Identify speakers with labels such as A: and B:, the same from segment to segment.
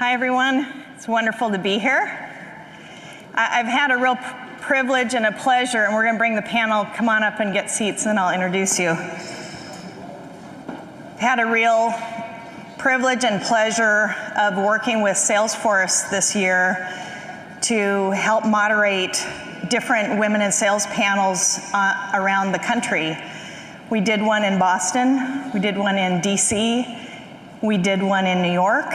A: Hi, everyone. It's wonderful to be here. I've had a real privilege and a pleasure, and we're going to bring the panel. Come on up and get seats, and I'll introduce you. Had a real privilege and pleasure of working with Salesforce this year to help moderate different women in sales panels around the country. We did one in Boston, we did one in DC, we did one in New York,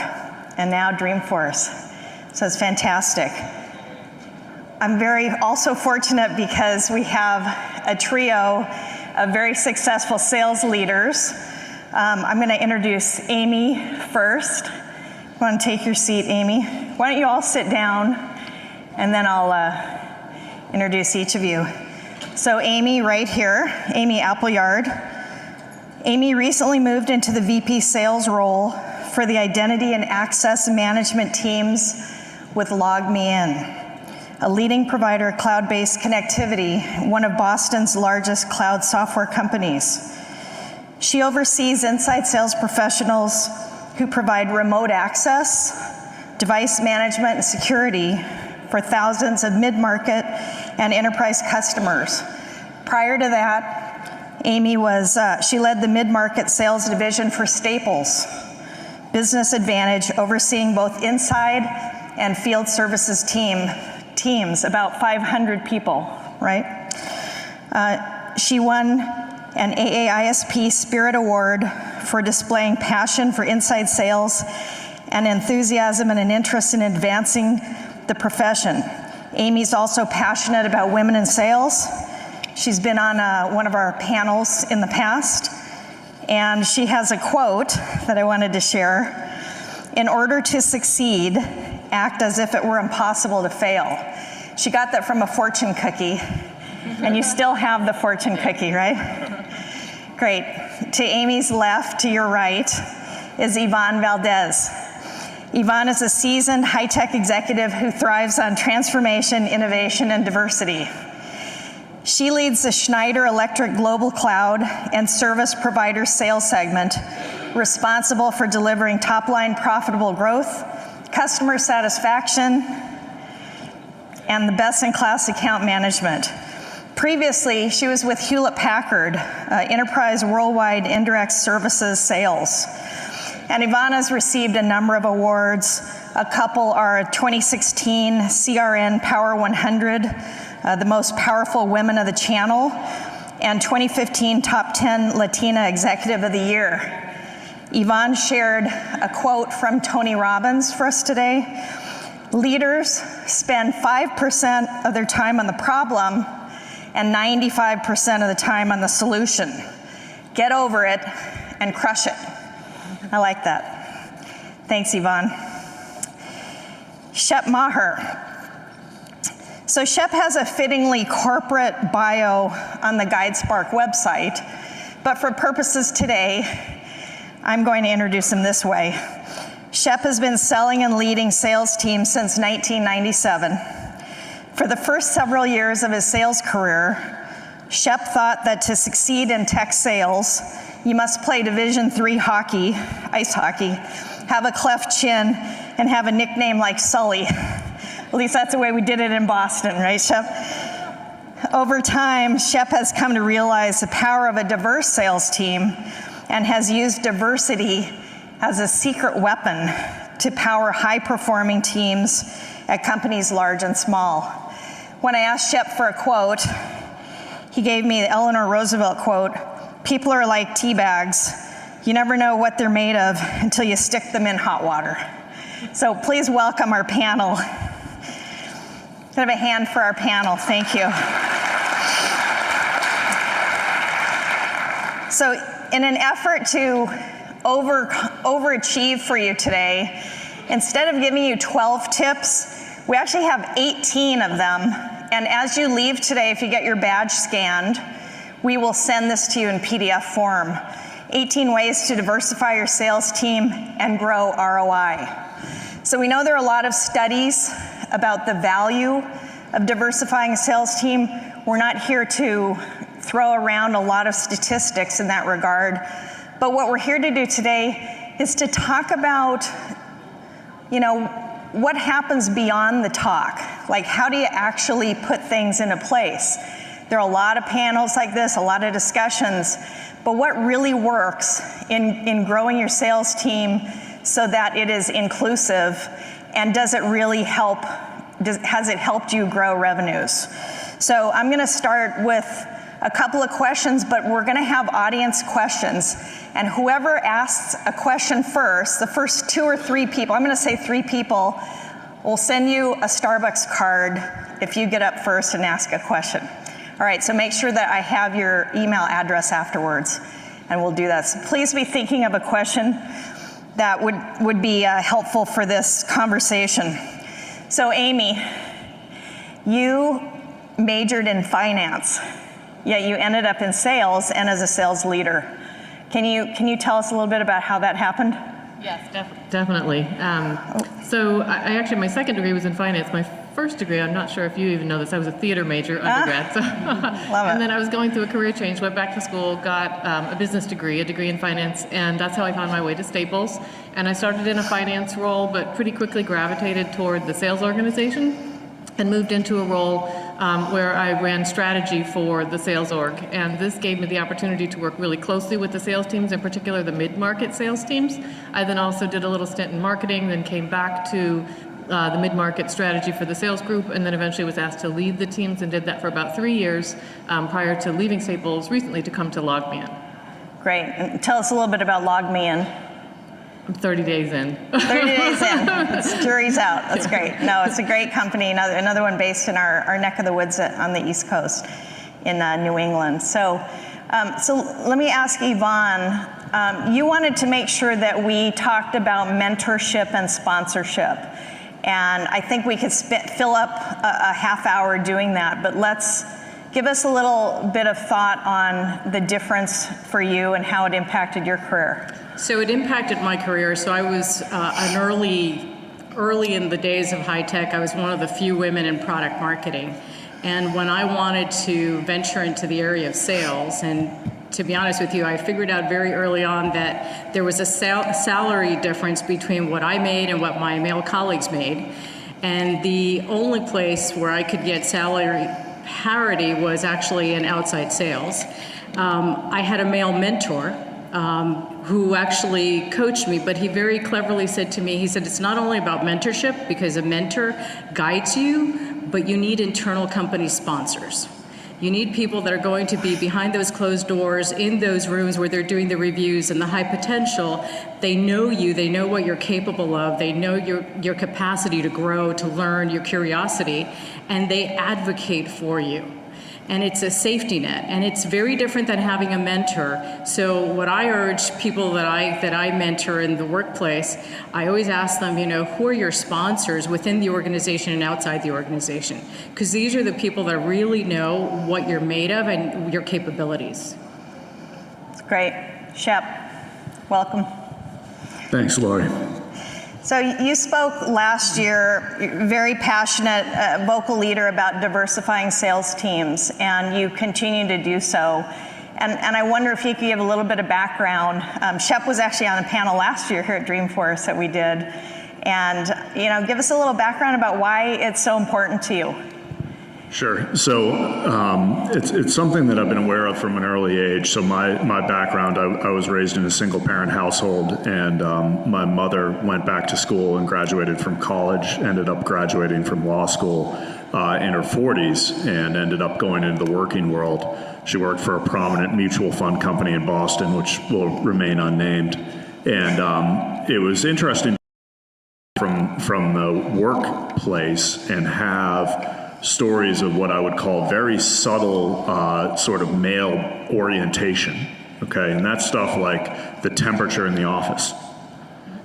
A: and now Dreamforce. So it's fantastic. I'm very also fortunate because we have a trio of very successful sales leaders. I'm going to introduce Amy first. You want to take your seat, Amy? Why don't you all sit down, and then I'll introduce each of you. So Amy right here, Amy Appleyard. Amy recently moved into the VP sales role for the identity and access management teams with LogMeIn, a leading provider of cloud-based connectivity, one of Boston's largest cloud software companies. She oversees inside sales professionals who provide remote access, device management, and security for thousands of mid-market and enterprise customers. Prior to that, Amy she led the mid-market sales division for Staples Business Advantage, overseeing both inside and field services teams, about 500 people, right? She won an AAISP Spirit Award for displaying passion for inside sales and enthusiasm and an interest in advancing the profession. Amy's also passionate about women in sales. She's been on one of our panels in the past, and she has a quote that I wanted to share. "In order to succeed, act as if it were impossible to fail." She got that from a fortune cookie, and you still have the fortune cookie, right? Great. To Amy's left, to your right, is Yvonne Valdez. Yvonne is a seasoned high-tech executive who thrives on transformation, innovation, and diversity. She leads the Schneider Electric Global Cloud and Service Provider Sales segment, responsible for delivering top-line profitable growth, customer satisfaction, and the best-in-class account management. Previously, she was with Hewlett-Packard, Enterprise Worldwide Indirect Services Sales. And Yvonne has received a number of awards. A couple are 2016 CRN Power 100, the most powerful women of the channel, and 2015 Top 10 Latina Executive of the Year. Yvonne shared a quote from Tony Robbins for us today. "Leaders spend 5% of their time on the problem and 95% of the time on the solution. Get over it and crush it." I like that. Thanks, Yvonne. Shep Maher. So Shep has a fittingly corporate bio on the GuideSpark website, but for purposes today, I'm going to introduce him this way. Shep has been selling and leading sales teams since 1997. For the first several years of his sales career, Shep thought that to succeed in tech sales, you must play Division III hockey, ice hockey, have a cleft chin, and have a nickname like Sully. At least that's the way we did it in Boston, right, Shep? Over time, Shep has come to realize the power of a diverse sales team and has used diversity as a secret weapon to power high-performing teams at companies large and small. When I asked Shep for a quote, he gave me the Eleanor Roosevelt quote, "People are like tea bags. You never know what they're made of until you stick them in hot water." So please welcome our panel. Can I have a hand for our panel? Thank you. So in an effort to overachieve for you today, instead of giving you 12 tips, we actually have 18 of them. And as you leave today, if you get your badge scanned, we will send this to you in PDF form. 18 ways to diversify your sales team and grow ROI. So we know there are a lot of studies about the value of diversifying a sales team. We're not here to throw around a lot of statistics in that regard. But what we're here to do today is to talk about what happens beyond the talk? Like, how do you actually put things into place? There are a lot of panels like this, a lot of discussions, but what really works in growing your sales team so that it is inclusive, and does it really help, has it helped you grow revenues? So I'm gonna start with a couple of questions, but we're gonna have audience questions. And whoever asks a question first, the first 2 or 3 people, I'm gonna say 3 people, will send you a Starbucks card if you get up first and ask a question. All right, so make sure that I have your email address afterwards, and we'll do that. So please be thinking of a question that would be helpful for this conversation. So Amy, you majored in finance, yet you ended up in sales and as a sales leader. Can you tell us a little bit about how that happened?
B: Yes, definitely. So I actually, my second degree was in finance. My first degree, I'm not sure if you even know this, I was a theater major undergrad. So
A: love it.
B: And then I was going through a career change, went back to school, got a business degree, a degree in finance, and that's how I found my way to Staples. And I started in a finance role, but pretty quickly gravitated toward the sales organization and moved into a role where I ran strategy for the sales org. And this gave me the opportunity to work really closely with the sales teams, in particular the mid-market sales teams. I then also did a little stint in marketing, then came back to the mid-market strategy for the sales group, and then eventually was asked to lead the teams and did that for about 3 years prior to leaving Staples recently to come to LogMeIn.
A: Great. And tell us a little bit about LogMeIn.
B: I'm 30 days in.
A: 30 days in. It's jury's out. That's great. No, it's a great company. Another one based in our neck of the woods on the East Coast in New England. So let me ask Yvonne, you wanted to make sure that we talked about mentorship and sponsorship. And I think we could fill up a half hour doing that, but let's give us a little bit of thought on the difference for you and how it impacted your career.
C: So it impacted my career. So I was early in the days of high tech, I was one of the few women in product marketing. And when I wanted to venture into the area of sales, and to be honest with you, I figured out very early on that there was a salary difference between what I made and what my male colleagues made. And the only place where I could get salary parity was actually in outside sales. I had a male mentor who actually coached me, but he very cleverly said to me, he said, it's not only about mentorship, because a mentor guides you, but you need internal company sponsors. You need people that are going to be behind those closed doors, in those rooms where they're doing the reviews and the high potential. They know you, they know what you're capable of, they know your capacity to grow, to learn, your curiosity, and they advocate for you. And it's a safety net, and it's very different than having a mentor. So what I urge people that I mentor in the workplace, I always ask them, who are your sponsors within the organization and outside the organization? Because these are the people that really know what you're made of and your capabilities.
A: That's great. Shep, welcome.
D: Thanks, Lori.
A: So you spoke last year, very passionate, vocal leader about diversifying sales teams, and you continue to do so. And I wonder if you could give a little bit of background. Shep was actually on the panel last year here at Dreamforce that we did. And give us a little background about why it's so important to you.
D: Sure. So it's something that I've been aware of from an early age. So my background, I was raised in a single parent household, and my mother went back to school and graduated from college, ended up graduating from law school in her 40s, and ended up going into the working world. She worked for a prominent mutual fund company in Boston, which will remain unnamed. And it was interesting from the workplace and have stories of what I would call very subtle sort of male orientation, okay? And that's stuff like the temperature in the office.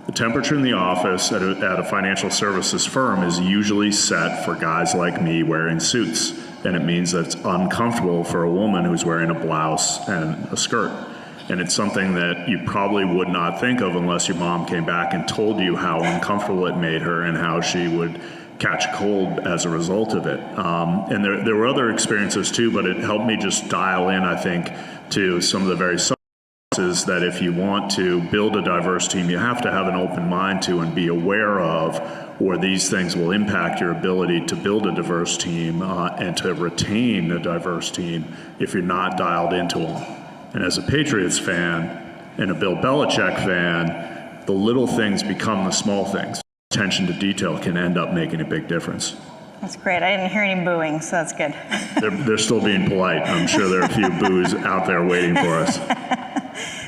D: The temperature in the office at a financial services firm is usually set for guys like me wearing suits, and it means that it's uncomfortable for a woman who's wearing a blouse and a skirt. And it's something that you probably would not think of unless your mom came back and told you how uncomfortable it made her and how she would catch a cold as a result of it. And there were other experiences too, but it helped me just dial in, I think, to some of the very is that if you want to build a diverse team, you have to have an open mind to and be aware of, or these things will impact your ability to build a diverse team and to retain a diverse team if you're not dialed into them. And as a Patriots fan and a Bill Belichick fan, the little things become the small things. Attention to detail can end up making a big difference.
A: That's great. I didn't hear any booing, so that's good.
D: They're still being polite. I'm sure there are a few boos out there waiting for us.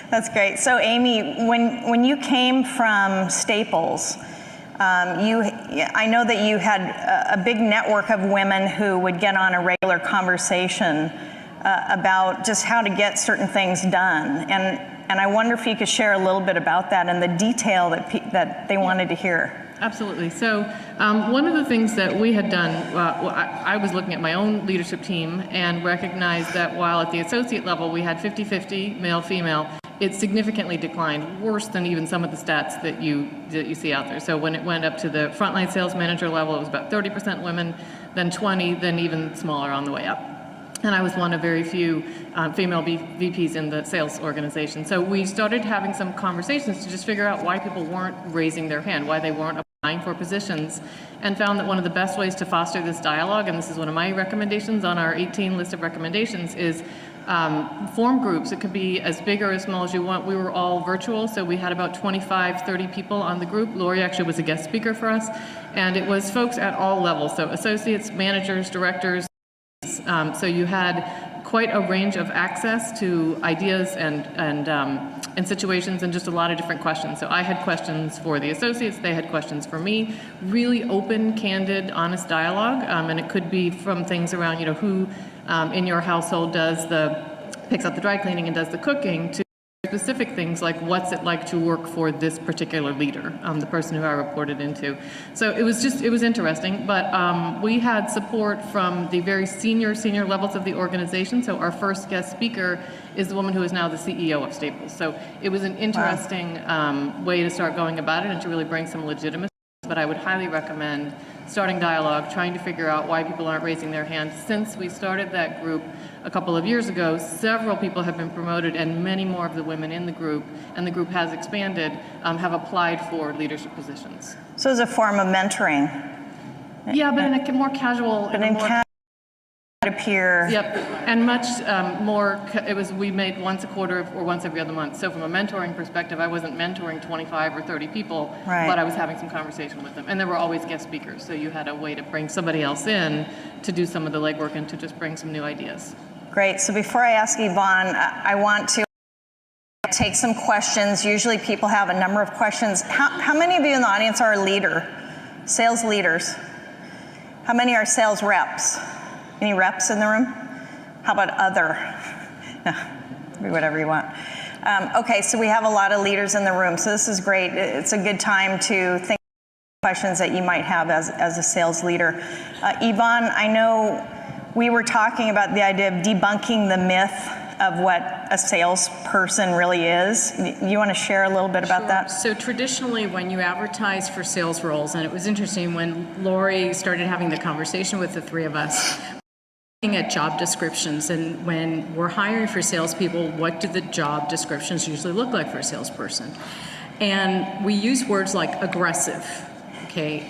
A: That's great. So Amy, when you came from Staples, I know that you had a big network of women who would get on a regular conversation about just how to get certain things done. And I wonder if you could share a little bit about that and the detail that they wanted to hear.
B: Absolutely. So one of the things that we had done, I was looking at my own leadership team and recognized that while at the associate level we had 50-50 male-female, it significantly declined, worse than even some of the stats that you see out there. So when it went up to the frontline sales manager level, it was about 30% women, then 20, then even smaller on the way up. And I was one of very few female VPs in the sales organization. So we started having some conversations to just figure out why people weren't raising their hand, why they weren't applying for positions, and found that one of the best ways to foster this dialogue, and this is one of my recommendations on our 18 list of recommendations, is form groups. It could be as big or as small as you want. We were all virtual, so we had about 25, 30 people on the group. Lori actually was a guest speaker for us, and it was folks at all levels, so associates, managers, directors. So you had quite a range of access to ideas and situations and just a lot of different questions. So I had questions for the associates, they had questions for me, really open, candid, honest dialogue. And it could be from things around, who in your household picks up the dry cleaning and does the cooking, to specific things like what's it like to work for this particular leader, the person who I reported into. So it was interesting, but we had support from the very senior levels of the organization. So our first guest speaker is the woman who is now the CEO of Staples. So it was an interesting way to start going about it and to really bring some legitimacy. But I would highly recommend starting dialogue, trying to figure out why people aren't raising their hand. Since we started that group a couple of years ago, several people have been promoted, and many more of the women in the group, and the group has expanded, have applied for leadership positions.
A: So it's a form of mentoring.
B: Yeah, but in a more casual,
A: peer.
B: Yep, and much more. We made once a quarter or once every other month. So from a mentoring perspective, I wasn't mentoring 25 or 30 people,
A: right,
B: but I was having some conversation with them, and there were always guest speakers. So you had a way to bring somebody else in to do some of the legwork and to just bring some new ideas.
A: Great. So before I ask Yvonne, I want to take some questions. Usually people have a number of questions. How many of you in the audience are a leader, sales leaders? How many are sales reps? Any reps in the room? How about other? No, do whatever you want. Okay, so we have a lot of leaders in the room, so this is great. It's a good time to think of questions that you might have as a sales leader. Yvonne, I know we were talking about the idea of debunking the myth of what a salesperson really is. You want to share a little bit about that?
C: So traditionally, when you advertise for sales roles, and it was interesting when Lori started having the conversation with the three of us, at job descriptions, and when we're hiring for salespeople, what do the job descriptions usually look like for a salesperson? And we use words like aggressive, okay?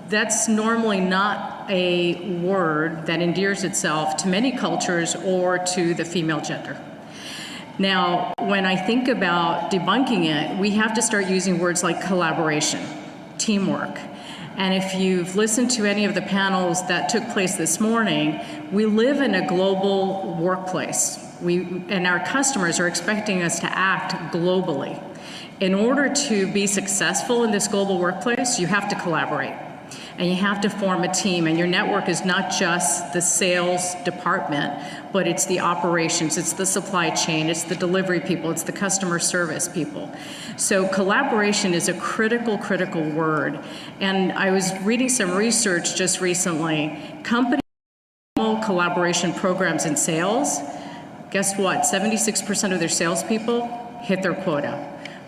C: That's normally not a word that endears itself to many cultures or to the female gender. Now, when I think about debunking it, we have to start using words like collaboration, teamwork. And if you've listened to any of the panels that took place this morning, we live in a global workplace. And our customers are expecting us to act globally. In order to be successful in this global workplace, you have to collaborate. And you have to form a team, and your network is not just the sales department, but it's the operations, it's the supply chain, it's the delivery people, it's the customer service people. So collaboration is a critical word. And I was reading some research just recently. Company collaboration programs in sales, guess what? 76% of their salespeople hit their quota.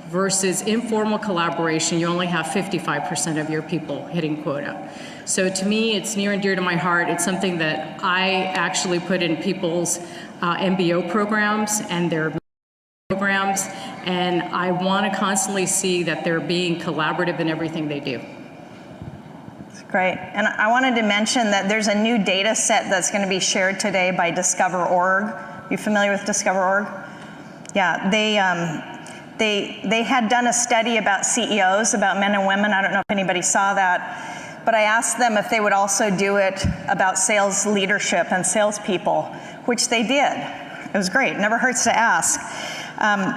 C: Versus informal collaboration, you only have 55% of your people hitting quota. So to me, it's near and dear to my heart. It's something that I actually put in people's MBO programs and their programs, and I want to constantly see that they're being collaborative in everything they do.
A: Great. And I wanted to mention that there's a new data set that's going to be shared today by Discover.org. You familiar with Discover.org? Yeah, they had done a study about CEOs, about men and women. I don't know if anybody saw that, but I asked them if they would also do it about sales leadership and salespeople, which they did. It was great. Never hurts to ask.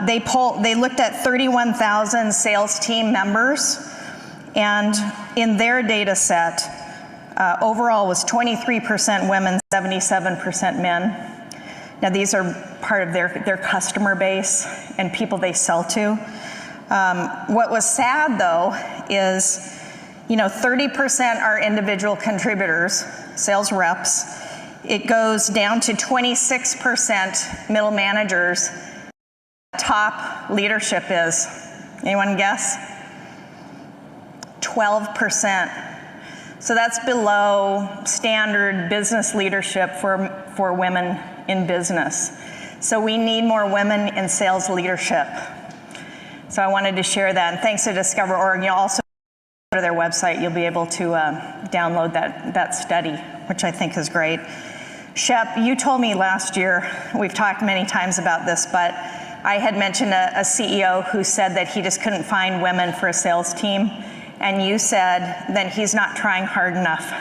A: They looked at 31,000 sales team members, and in their data set, overall was 23% women, 77% men. Now these are part of their customer base and people they sell to. What was sad though is, 30% are individual contributors, sales reps. It goes down to 26% middle managers. Top leadership is, anyone guess? 12%. So that's below standard business leadership for women in business. So we need more women in sales leadership. So I wanted to share that. And thanks to Discover.org, you'll also go to their website, you'll be able to download that study, which I think is great. Shep, you told me last year, we've talked many times about this, but I had mentioned a CEO who said that he just couldn't find women for a sales team. And you said then he's not trying hard enough,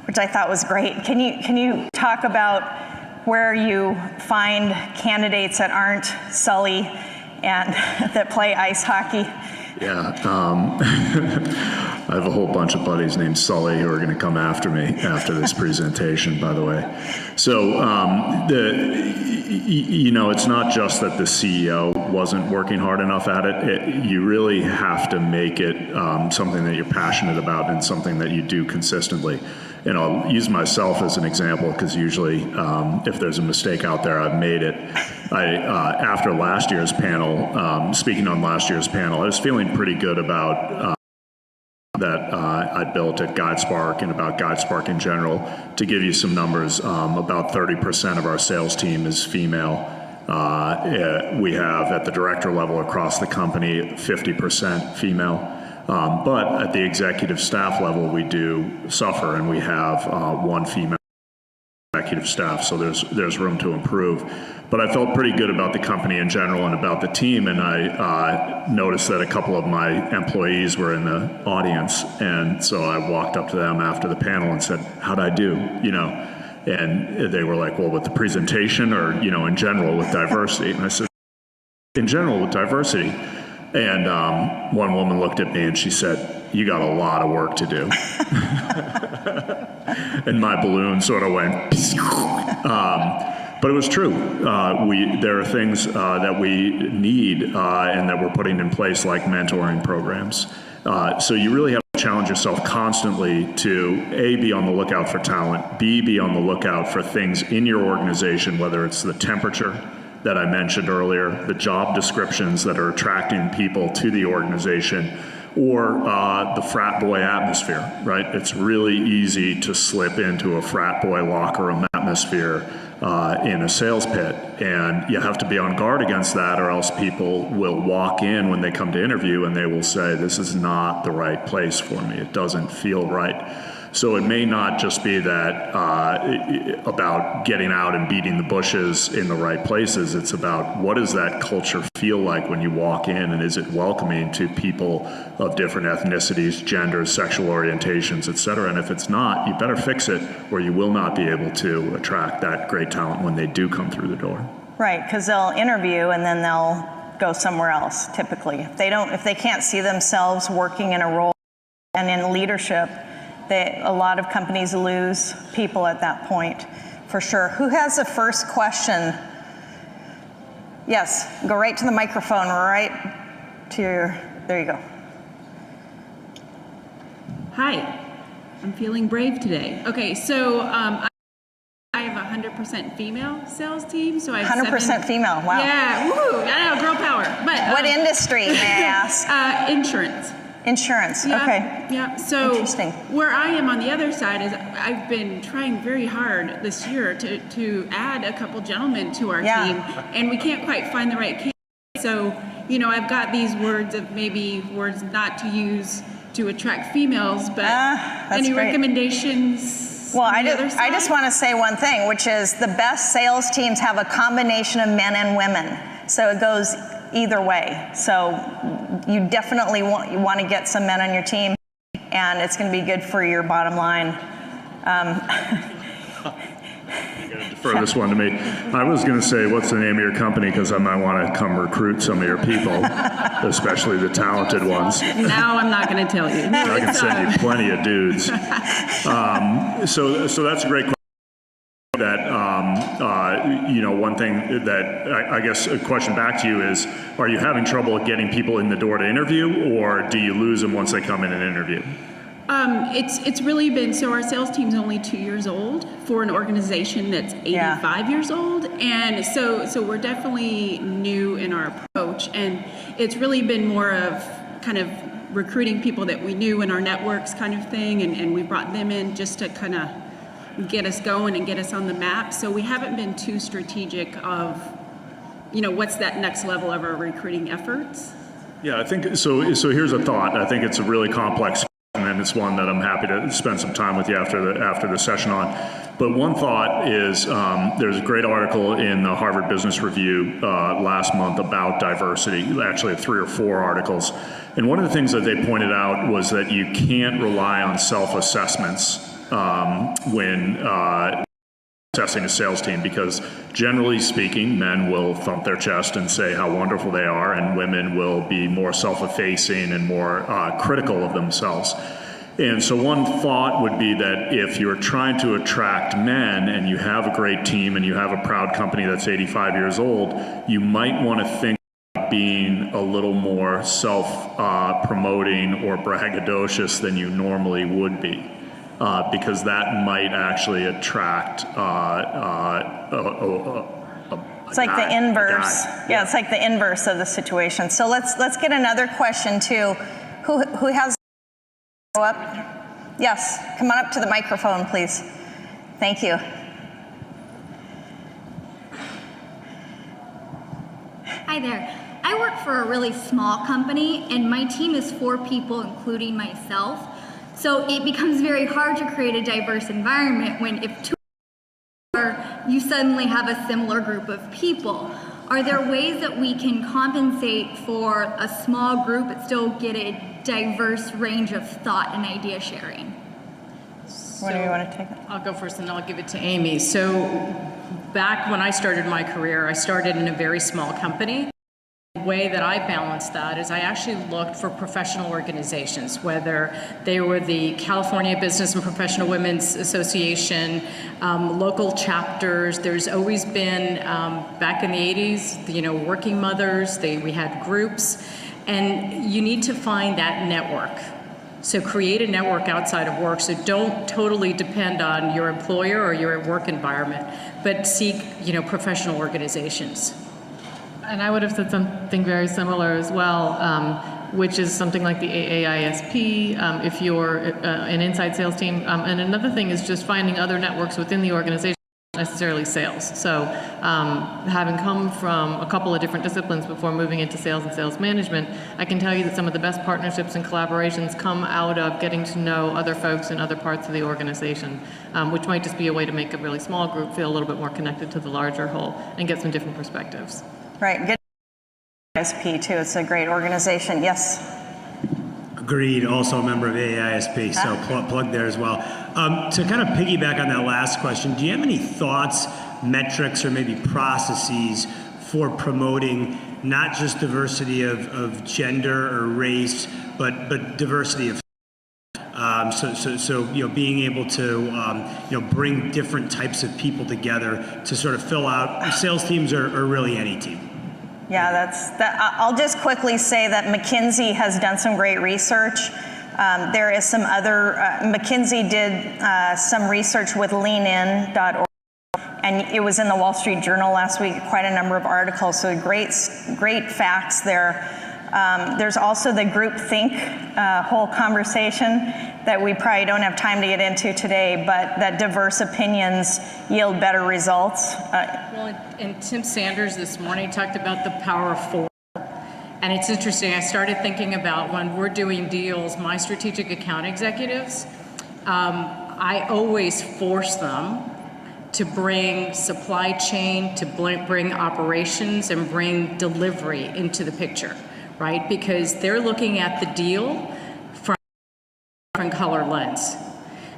A: which I thought was great. Can you talk about where you find candidates that aren't Sully and that play ice hockey?
D: Yeah, I have a whole bunch of buddies named Sully who are going to come after me after this presentation, by the way. So, it's not just that the CEO wasn't working hard enough at it. You really have to make it something that you're passionate about and something that you do consistently. And I'll use myself as an example because usually if there's a mistake out there, I've made it. After last year's panel, speaking on last year's panel, I was feeling pretty good about that I built at GuideSpark and about GuideSpark in general. To give you some numbers, about 30% of our sales team is female. We have at the director level across the company 50% female. But at the executive staff level, we do suffer, and we have one female executive staff, so there's room to improve. But I felt pretty good about the company in general and about the team, and I noticed that a couple of my employees were in the audience, and so I walked up to them after the panel and said, "How'd I do?" And they were like, "Well, with the presentation or, in general with diversity?" And I said, "In general with diversity." And one woman looked at me and she said, "You got a lot of work to do." And my balloon sort of went, but it was true. There are things that we need and that we're putting in place, like mentoring programs. So you really have to challenge yourself constantly to A, be on the lookout for talent, B, be on the lookout for things in your organization, whether it's the temperature that I mentioned earlier, the job descriptions that are attracting people to the organization, or the frat boy atmosphere, right? It's really easy to slip into a frat boy locker room atmosphere in a sales pit, and you have to be on guard against that, or else people will walk in when they come to interview and they will say, "This is not the right place for me. It doesn't feel right." So it may not just be that about getting out and beating the bushes in the right places. It's about what does that culture feel like when you walk in, and is it welcoming to people of different ethnicities, genders, sexual orientations, et cetera. And if it's not, you better fix it, or you will not be able to attract that great talent when they do come through the door. Right, because they'll interview and then they'll go somewhere else, typically. If they can't see themselves working in a role and in leadership, a lot of companies lose people at that point, for sure. Who has the first question? Yes, go right to the microphone, right to there you go.
E: Hi, I'm feeling brave today. Okay, so I have a 100% female sales team, so I have
A: 100% female, wow.
E: Yeah, woo, I know, girl power. But
A: what industry, may I ask?
E: Insurance.
A: Insurance,
E: yeah,
A: okay.
E: Yeah, so
A: interesting.
E: Where I am on the other side is I've been trying very hard this year to add a couple gentlemen to our team, and we can't quite find the right candidates. So, you know, I've got these words of maybe words not to use to attract females, but any
A: great.
E: recommendations?
A: Well,
E: on the other
A: I just
E: side?
A: want to say one thing, which is the best sales teams have a combination of men and women. So it goes either way. So you definitely want to get some men on your team, and it's going to be good for your bottom line.
D: Defer this one to me. I was going to say, what's the name of your company? Because I might want to come recruit some of your people, especially the talented ones.
E: Now I'm not going to tell you. No,
D: I can
E: it's,
D: send you plenty of dudes. So that's a great question. That, you know, one thing that I guess a question back to you is, are you having trouble getting people in the door to interview, or do you lose them once they come in and interview?
E: It's really been, so our sales team's only 2 years old for an organization that's 85 years old. And so we're definitely new in our approach, and it's really been more of kind of recruiting people that we knew in our networks kind of thing, and we brought them in just to kind of get us going and get us on the map. So we haven't been too strategic of, you know, what's that next level of our recruiting efforts.
D: Yeah, I think so. So here's a thought. I think it's a really complex, and it's one that I'm happy to spend some time with you after the session on. But one thought is there's a great article in the Harvard Business Review last month about diversity, actually 3 or 4 articles. And one of the things that they pointed out was that you can't rely on self-assessments when assessing a sales team, because generally speaking, men will thump their chest and say how wonderful they are, and women will be more self-effacing and more critical of themselves. And so one thought would be that if you're trying to attract men and you have a great team and you have a proud company that's 85 years old, you might want to think about being a little more self-promoting or braggadocious than you normally would be. Because that might actually attract
A: It's like the inverse. Yeah, it's like the inverse of the situation. So let's get another question too. Who has go up? Yes, come on up to the microphone, please. Thank you.
F: Hi there. I work for a really small company, and my team is 4 people, including myself. So it becomes very hard to create a diverse environment when if 2 you suddenly have a similar group of people. Are there ways that we can compensate for a small group but still get a diverse range of thought and idea sharing?
A: What do you want to take it?
C: I'll go first and I'll give it to Amy. So back when I started my career, I started in a very small company. The way that I balanced that is I actually looked for professional organizations, whether they were the California Business and Professional Women's Association, local chapters. There's always been, back in the 80s, you know, working mothers, we had groups, and you need to find that network. So create a network outside of work. So don't totally depend on your employer or your work environment, but seek, you know, professional organizations.
B: And I would have said something very similar as well, which is something like the AAISP, if you're an inside sales team. And another thing is just finding other networks within the organization, not necessarily sales. So having come from a couple of different disciplines before moving into sales and sales management, I can tell you that some of the best partnerships and collaborations come out of getting to know other folks in other parts of the organization, which might just be a way to make a really small group feel a little bit more connected to the larger whole and get some different perspectives.
A: Right, good. ISP too, it's a great organization. Yes.
G: Agreed, also a member of AAISP, so plug there as well. To kind of piggyback on that last question, do you have any thoughts, metrics, or maybe processes for promoting not just diversity of gender or race, but diversity of so you know, being able to you know, bring different types of people together to sort of fill out sales teams or really any team.
A: Yeah, I'll just quickly say that McKinsey has done some great research. There is some other, McKinsey did some research with leanin.org, and it was in the Wall Street Journal last week, quite a number of articles, so great facts there. There's also the groupthink whole conversation that we probably don't have time to get into today, but that diverse opinions yield better results.
C: Well, and Tim Sanders this morning talked about the power of 4. And it's interesting, I started thinking about when we're doing deals, my strategic account executives, I always force them to bring supply chain, to bring operations, and bring delivery into the picture, right? Because they're looking at the deal from a different color lens.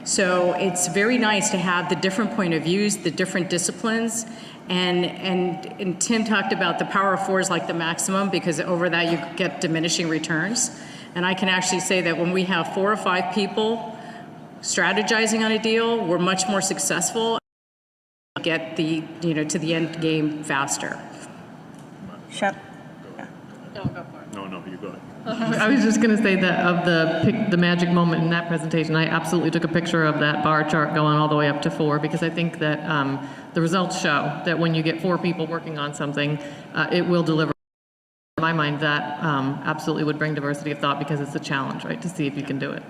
C: So it's very nice to have the different point of views, the different disciplines, and Tim talked about the power of four is like the maximum, because over that you get diminishing returns. And I can actually say that when we have 4 or 5 people strategizing on a deal, we're much more successful, get the, to the end game faster.
A: Shep.
D: No, you go ahead.
B: I was just going to say that of the magic moment in that presentation, I absolutely took a picture of that bar chart going all the way up to 4, because I think that the results show that when you get 4 people working on something, it will deliver. In my mind, that absolutely would bring diversity of thought, because it's a challenge, right, to see if you can do it.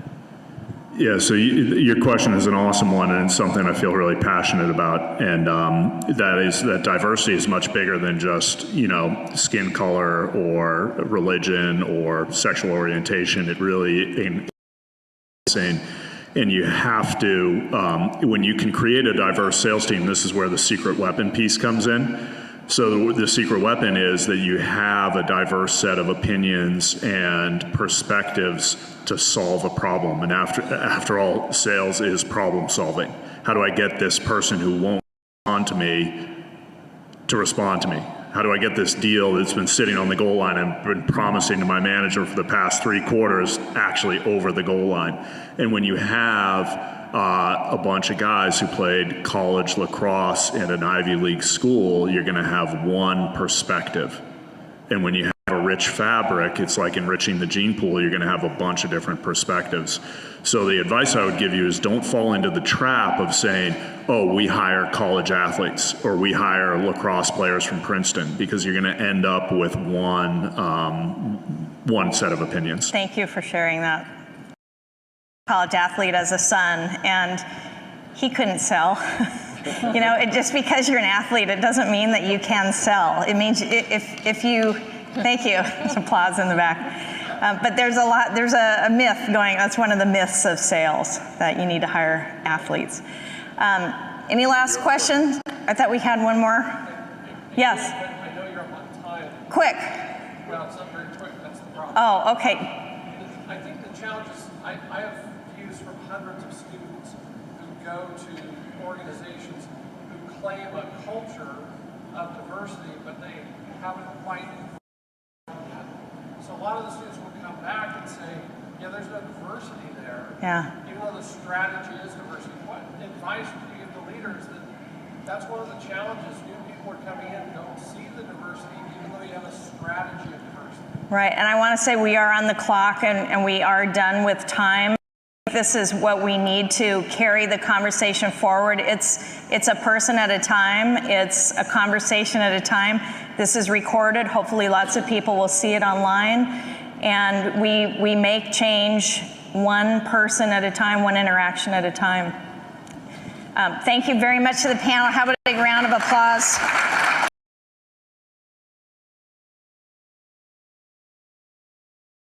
D: Yeah, so your question is an awesome one, and it's something I feel really passionate about, and that diversity is much bigger than just, skin color or religion or sexual orientation. It really ain't insane. And you have to, when you can create a diverse sales team, this is where the secret weapon piece comes in. So the secret weapon is that you have a diverse set of opinions and perspectives to solve a problem. And after all, sales is problem solving. How do I get this person who won't respond to me to respond to me? How do I get this deal that's been sitting on the goal line and been promising to my manager for the past 3 quarters actually over the goal line? And when you have a bunch of guys who played college lacrosse in an Ivy League school, you're going to have one perspective. And when you have a rich fabric, it's like enriching the gene pool, you're going to have a bunch of different perspectives. So the advice I would give you is don't fall into the trap of saying, oh, we hire college athletes or we hire lacrosse players from Princeton, because you're going to end up with one set of opinions.
A: Thank you for sharing that. College athlete as a son, and he couldn't sell. Just because you're an athlete, it doesn't mean that you can sell. It means if you, thank you, there's applause in the back. But there's a myth going, that's one of the myths of sales, that you need to hire athletes. Any last questions? I thought we had one more. Yes?
H: I know you're on time.
A: Quick.
H: Well, it's not very quick, that's the problem.
A: Oh, okay.
H: I think the challenge is, I have views from hundreds of students who go to organizations who claim a culture of diversity, but they haven't quite yet. So a lot of the students will come back and say, yeah, there's no diversity there.
A: Yeah.
H: Even though the strategy is diversity. What advice would you give to leaders that that's one of the challenges? New people are coming in and don't see the diversity, even though you have a strategy of diversity.
A: Right, and I want to say we are on the clock and we are done with time. This is what we need to carry the conversation forward. It's a person at a time. It's a conversation at a time. This is recorded. Hopefully lots of people will see it online. And we make change one person at a time, one interaction at a time. Thank you very much to the panel. How about a big round of applause?